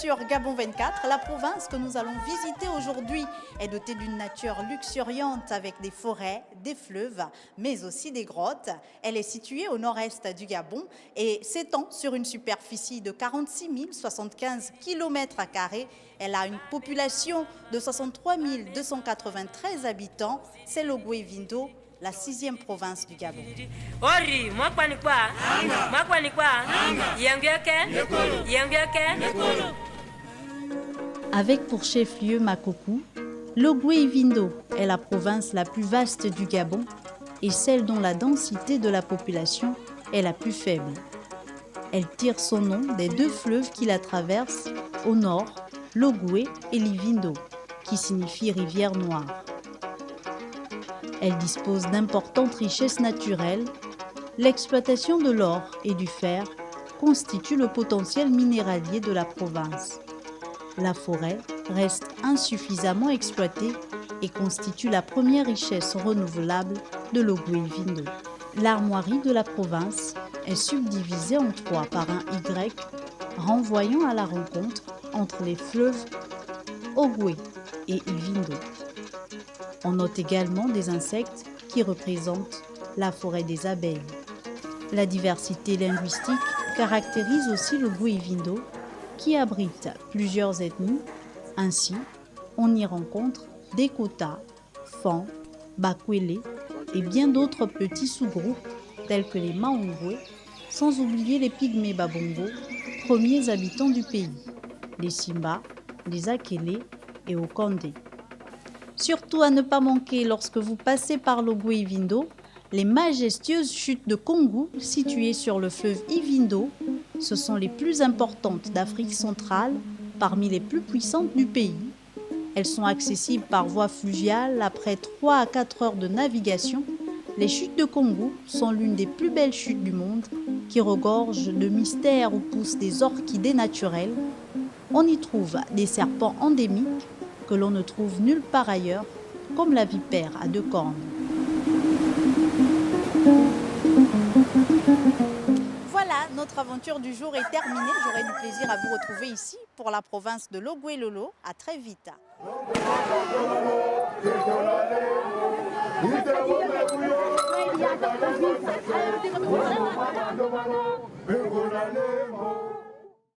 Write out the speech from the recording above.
sur Gabon 24. La province que nous allons visiter aujourd'hui est dotée d'une nature luxuriante avec des forêts, des fleuves, mais aussi des grottes. Elle est située au nord-est du Gabon et s'étend sur une superficie de 46 075 km². Elle a une population de 63 293 habitants. C'est l'Ogooué-Vindo, la 6e province du Gabon. Avec pour chef-lieu Makokou, l'Ogooué-Vindo est la province la plus vaste du Gabon et celle dont la densité de la population est la plus faible. Elle tire son nom des deux fleuves qui la traversent au nord, l'Ogooué et l'Ivindo, qui signifie rivière noire. Elle dispose d'importantes richesses naturelles. L'exploitation de l'or et du fer constitue le potentiel minéralier de la province. La forêt reste insuffisamment exploitée et constitue la première richesse renouvelable de l'Ogooué-Vindo. L'armoirie de la province est subdivisée en trois par un Y renvoyant à la rencontre entre les fleuves Ogooué et Ivindo. On note également des insectes qui représentent la forêt des abeilles. La diversité linguistique caractérise aussi l'Ogooué-Vindo qui abrite plusieurs ethnies. Ainsi, on y rencontre des Kota, Fan, Bakwélé et bien d'autres petits sous-groupes tels que les Maongoué, sans oublier les Pygmées Babongo, premiers habitants du pays, les Simba, les Akélé et Okandé. Surtout à ne pas manquer lorsque vous passez par l'Ogooué-Vindo, les majestueuses chutes de Kongu situées sur le fleuve Ivindo. Ce sont les plus importantes d'Afrique centrale, parmi les plus puissantes du pays. Elles sont accessibles par voie fluviale après 3 à 4 heures de navigation. Les chutes de Kongu sont l'une des plus belles chutes du monde qui regorgent de mystères où poussent des orchidées naturelles. On y trouve des serpents endémiques que l'on ne trouve nulle part ailleurs, comme la vipère à 2 cornes. Voilà, notre aventure du jour est terminée. J'aurai du plaisir à vous retrouver ici pour la province de l'Ogooué-Lolo. À très vite.